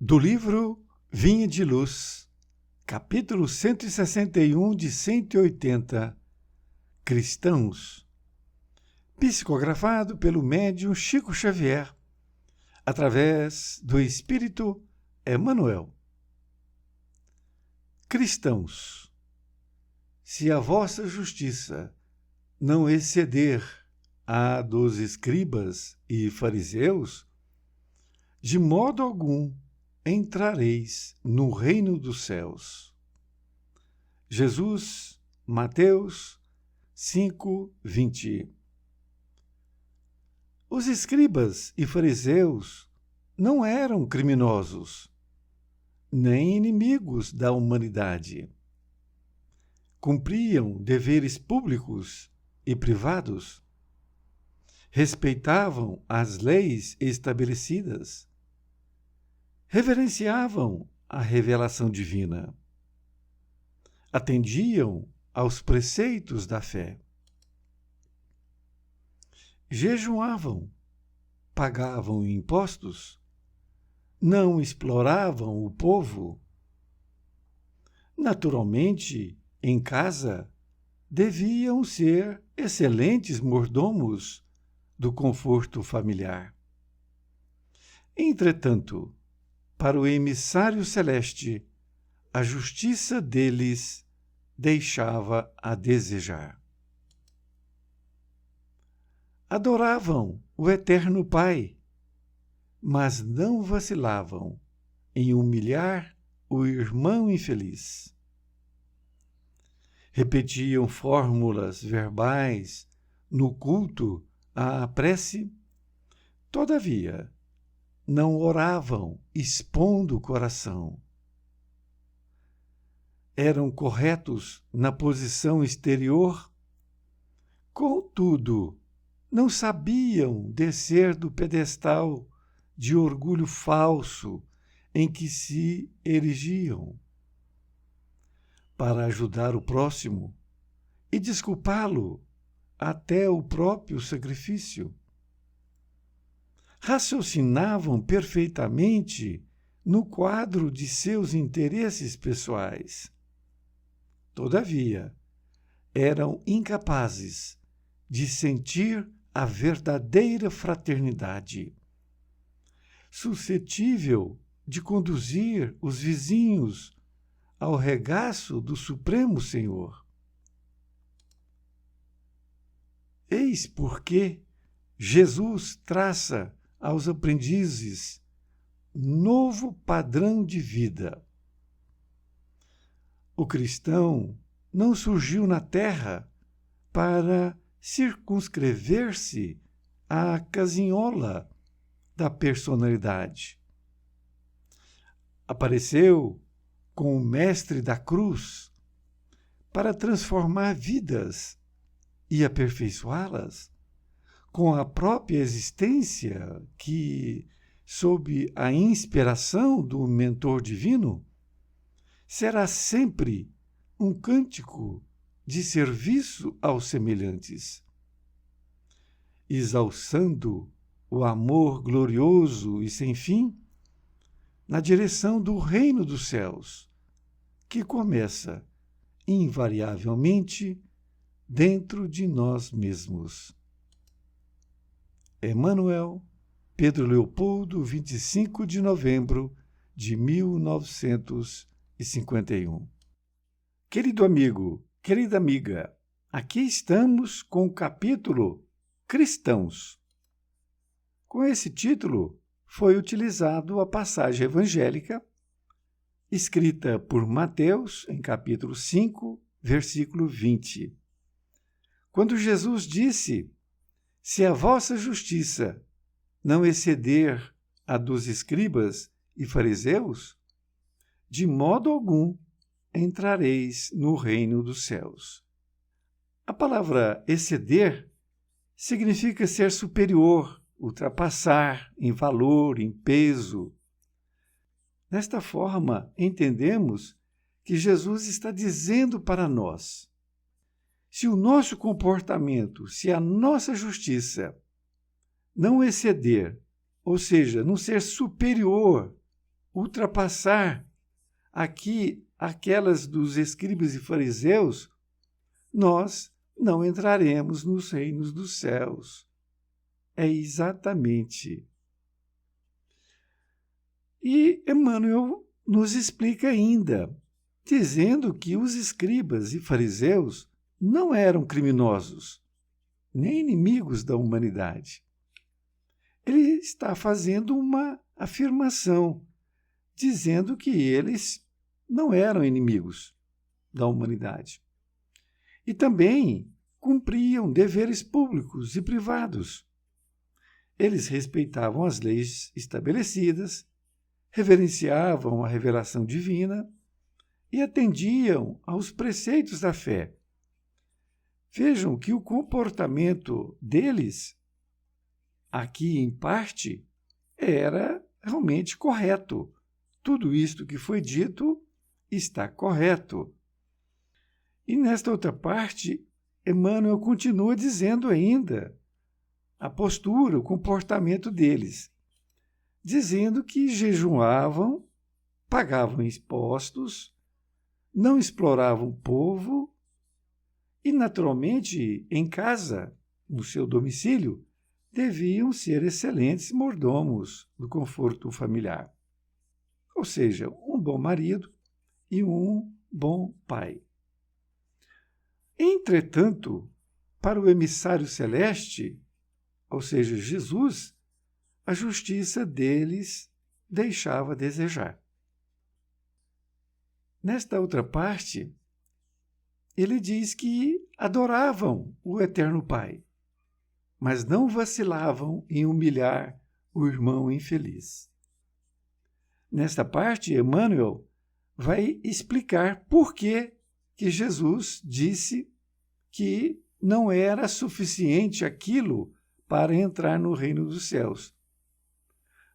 Do livro Vinha de Luz, capítulo 161 de 180, Cristãos, psicografado pelo médium Chico Xavier, através do Espírito Emmanuel. Cristãos, se a vossa justiça não exceder a dos escribas e fariseus, de modo algum entrareis no reino dos céus. Jesus, Mateus 5:20. Os escribas e fariseus não eram criminosos, nem inimigos da humanidade. Cumpriam deveres públicos e privados, respeitavam as leis estabelecidas, reverenciavam a revelação divina, atendiam aos preceitos da fé, jejuavam, pagavam impostos, não exploravam o povo. Naturalmente, em casa, deviam ser excelentes mordomos do conforto familiar. Entretanto, para o emissário celeste, a justiça deles deixava a desejar. Adoravam o Eterno Pai, mas não vacilavam em humilhar o irmão infeliz. Repetiam fórmulas verbais no culto à prece, todavia, não oravam expondo o coração. Eram corretos na posição exterior, contudo, não sabiam descer do pedestal de orgulho falso em que se erigiam, para ajudar o próximo e desculpá-lo até o próprio sacrifício. Raciocinavam perfeitamente no quadro de seus interesses pessoais. Todavia, eram incapazes de sentir a verdadeira fraternidade, suscetível de conduzir os vizinhos ao regaço do Supremo Senhor. Eis porque Jesus traça aos aprendizes novo padrão de vida. O cristão não surgiu na terra para circunscrever-se à casinhola da personalidade. Apareceu com o mestre da cruz para transformar vidas e aperfeiçoá-las com a própria existência que, sob a inspiração do mentor divino, será sempre um cântico de serviço aos semelhantes, exalçando o amor glorioso e sem fim na direção do reino dos céus, que começa, invariavelmente, dentro de nós mesmos. Emmanuel, Pedro Leopoldo, 25 de novembro de 1951. Querido amigo, querida amiga, aqui estamos com o capítulo Cristãos. Com esse título foi utilizado a passagem evangélica escrita por Mateus, em capítulo 5, versículo 20. Quando Jesus disse: se a vossa justiça não exceder a dos escribas e fariseus, de modo algum entrareis no reino dos céus. A palavra exceder significa ser superior, ultrapassar em valor, em peso. Desta forma, entendemos que Jesus está dizendo para nós: se o nosso comportamento, se a nossa justiça não exceder, ou seja, não ser superior ultrapassar aqui aquelas dos escribas e fariseus, nós não entraremos nos reinos dos céus. É exatamente. E Emmanuel nos explica ainda, dizendo que os escribas e fariseus não eram criminosos, nem inimigos da humanidade. Ele está fazendo uma afirmação, dizendo que eles não eram inimigos da humanidade. E também cumpriam deveres públicos e privados. Eles respeitavam as leis estabelecidas, reverenciavam a revelação divina e atendiam aos preceitos da fé. Vejam que o comportamento deles, aqui em parte, era realmente correto. Tudo isto que foi dito está correto. E nesta outra parte, Emmanuel continua dizendo ainda a postura, o comportamento deles, dizendo que jejuavam, pagavam impostos, não exploravam o povo e, naturalmente, em casa, no seu domicílio, deviam ser excelentes mordomos do conforto familiar. Ou seja, um bom marido e um bom pai. Entretanto, para o emissário celeste, ou seja, Jesus, a justiça deles deixava a desejar. Nesta outra parte, ele diz que adoravam o Eterno Pai, mas não vacilavam em humilhar o irmão infeliz. Nesta parte, Emmanuel vai explicar por que Jesus disse que não era suficiente aquilo para entrar no reino dos céus.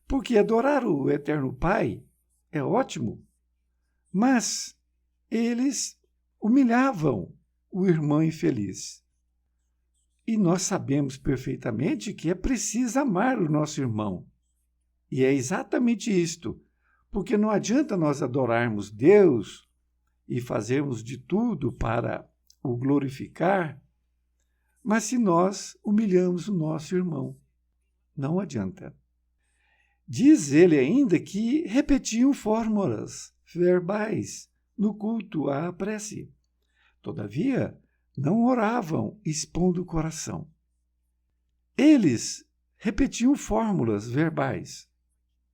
Porque adorar o Eterno Pai é ótimo, mas eles humilhavam o irmão infeliz. E nós sabemos perfeitamente que é preciso amar o nosso irmão. E é exatamente isto, porque não adianta nós adorarmos Deus e fazermos de tudo para o glorificar, mas se nós humilhamos o nosso irmão, não adianta. Diz ele ainda que repetiam fórmulas verbais no culto à prece. Todavia, não oravam expondo o coração. Eles repetiam fórmulas verbais,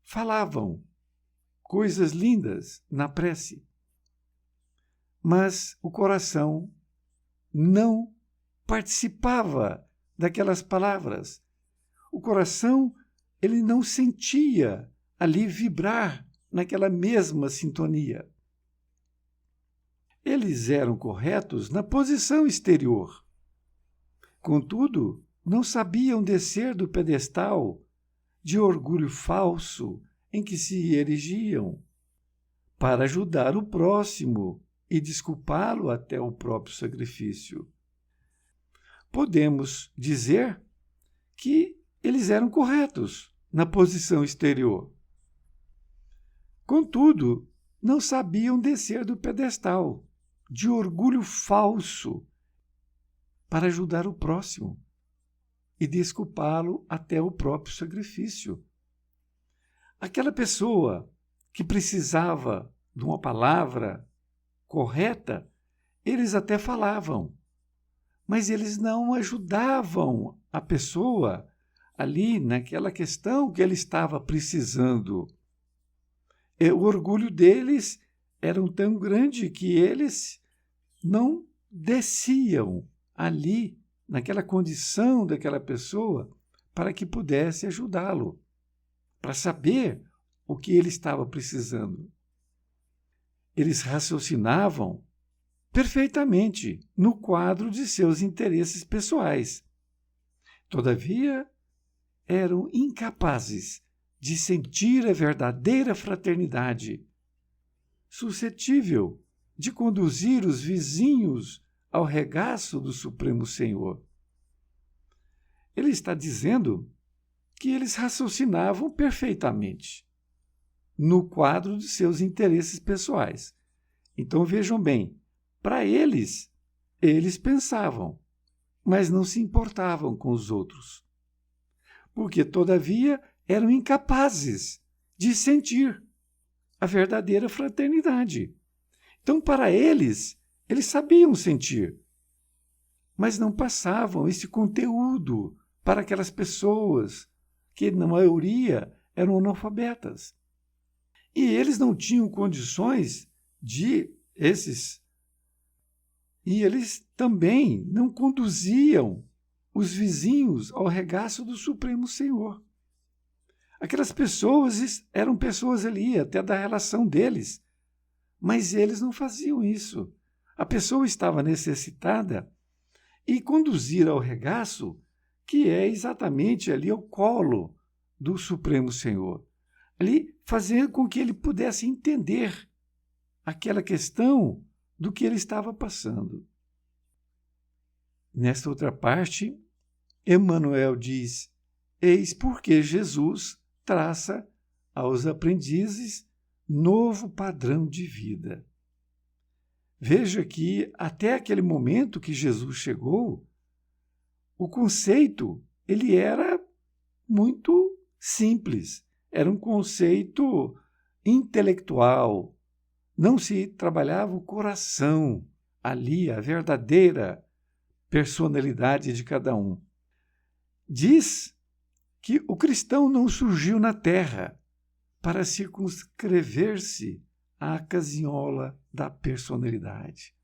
falavam coisas lindas na prece, mas o coração não participava daquelas palavras. O coração, ele não sentia ali vibrar naquela mesma sintonia. Eles eram corretos na posição exterior. Contudo, não sabiam descer do pedestal de orgulho falso em que se erigiam para ajudar o próximo e desculpá-lo até o próprio sacrifício. Podemos dizer que eles eram corretos na posição exterior. Contudo, não sabiam descer do pedestal de orgulho falso para ajudar o próximo e desculpá-lo até o próprio sacrifício. Aquela pessoa que precisava de uma palavra correta, eles até falavam, mas eles não ajudavam a pessoa ali naquela questão que ele estava precisando. O orgulho deles era tão grande que eles não desciam ali, naquela condição daquela pessoa, para que pudesse ajudá-lo, para saber o que ele estava precisando. Eles raciocinavam perfeitamente no quadro de seus interesses pessoais. Todavia, eram incapazes de sentir a verdadeira fraternidade, suscetível de conduzir os vizinhos ao regaço do Supremo Senhor. Ele está dizendo que eles raciocinavam perfeitamente, no quadro de seus interesses pessoais. Então vejam bem, para eles pensavam, mas não se importavam com os outros, porque, todavia, eram incapazes de sentir a verdadeira fraternidade. Então, para eles sabiam sentir, mas não passavam esse conteúdo para aquelas pessoas que, na maioria, eram analfabetas. E eles não tinham condições E eles também não conduziam os vizinhos ao regaço do Supremo Senhor. Aquelas pessoas eram pessoas ali, até da relação deles, mas eles não faziam isso. A pessoa estava necessitada e conduzir ao regaço, que é exatamente ali ao colo do Supremo Senhor. Ali fazer com que ele pudesse entender aquela questão do que ele estava passando. Nesta outra parte, Emmanuel diz: eis porque Jesus traça aos aprendizes novo padrão de vida. Veja que até aquele momento que Jesus chegou, o conceito ele era muito simples, era um conceito intelectual, não se trabalhava o coração ali, a verdadeira personalidade de cada um. Diz que o cristão não surgiu na terra para circunscrever-se à casinhola da personalidade.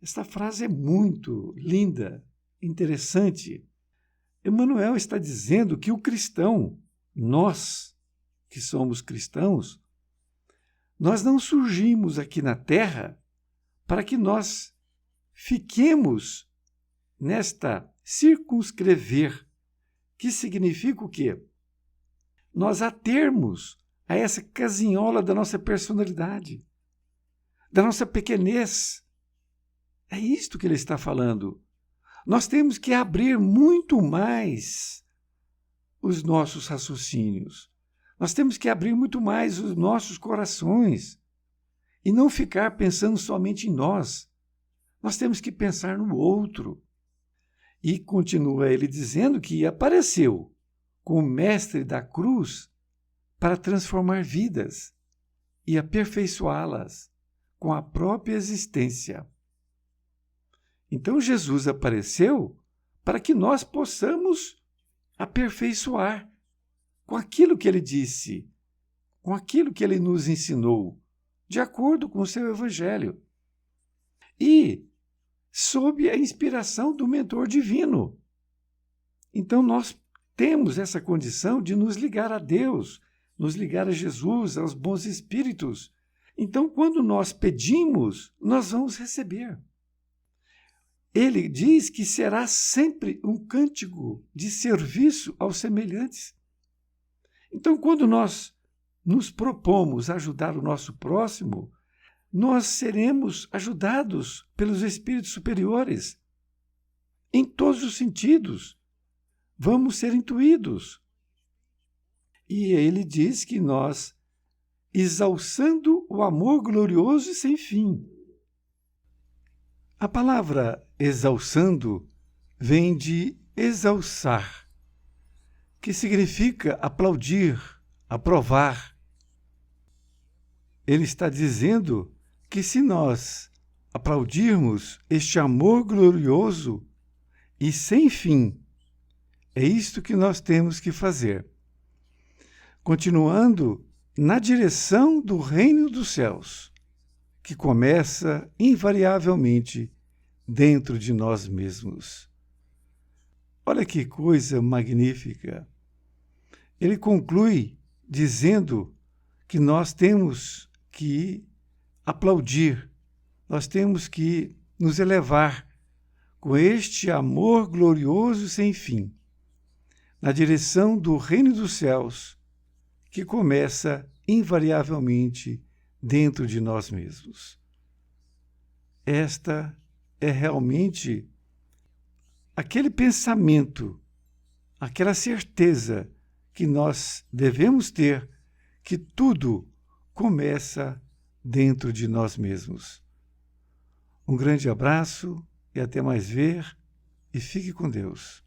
Esta frase é muito linda, interessante. Emmanuel está dizendo que o cristão, nós que somos cristãos, nós não surgimos aqui na Terra para que nós fiquemos nesta circunscrever, que significa o quê? Nós atermos a essa casinhola da nossa personalidade, da nossa pequenez. É isto que ele está falando. Nós temos que abrir muito mais os nossos raciocínios. Nós temos que abrir muito mais os nossos corações e não ficar pensando somente em nós. Nós temos que pensar no outro. E continua ele dizendo que apareceu como mestre da cruz para transformar vidas e aperfeiçoá-las com a própria existência. Então Jesus apareceu para que nós possamos aperfeiçoar com aquilo que ele disse, com aquilo que ele nos ensinou, de acordo com o seu evangelho. E sob a inspiração do mentor divino. Então nós temos essa condição de nos ligar a Deus, nos ligar a Jesus, aos bons espíritos. Então, quando nós pedimos, nós vamos receber. Ele diz que será sempre um cântico de serviço aos semelhantes. Então, quando nós nos propomos ajudar o nosso próximo, nós seremos ajudados pelos espíritos superiores. Em todos os sentidos, vamos ser intuídos. E ele diz que nós, exalçando o amor glorioso e sem fim. A palavra exalçando vem de exalçar, que significa aplaudir, aprovar. Ele está dizendo que se nós aplaudirmos este amor glorioso e sem fim, é isto que nós temos que fazer. Continuando na direção do reino dos céus, que começa invariavelmente dentro de nós mesmos. Olha que coisa magnífica! Ele conclui dizendo que nós temos que aplaudir, nós temos que nos elevar com este amor glorioso sem fim, na direção do reino dos céus, que começa invariavelmente dentro de nós mesmos. Esta é realmente aquele pensamento, aquela certeza que nós devemos ter, que tudo começa dentro de nós mesmos. Um grande abraço e até mais ver, e fique com Deus.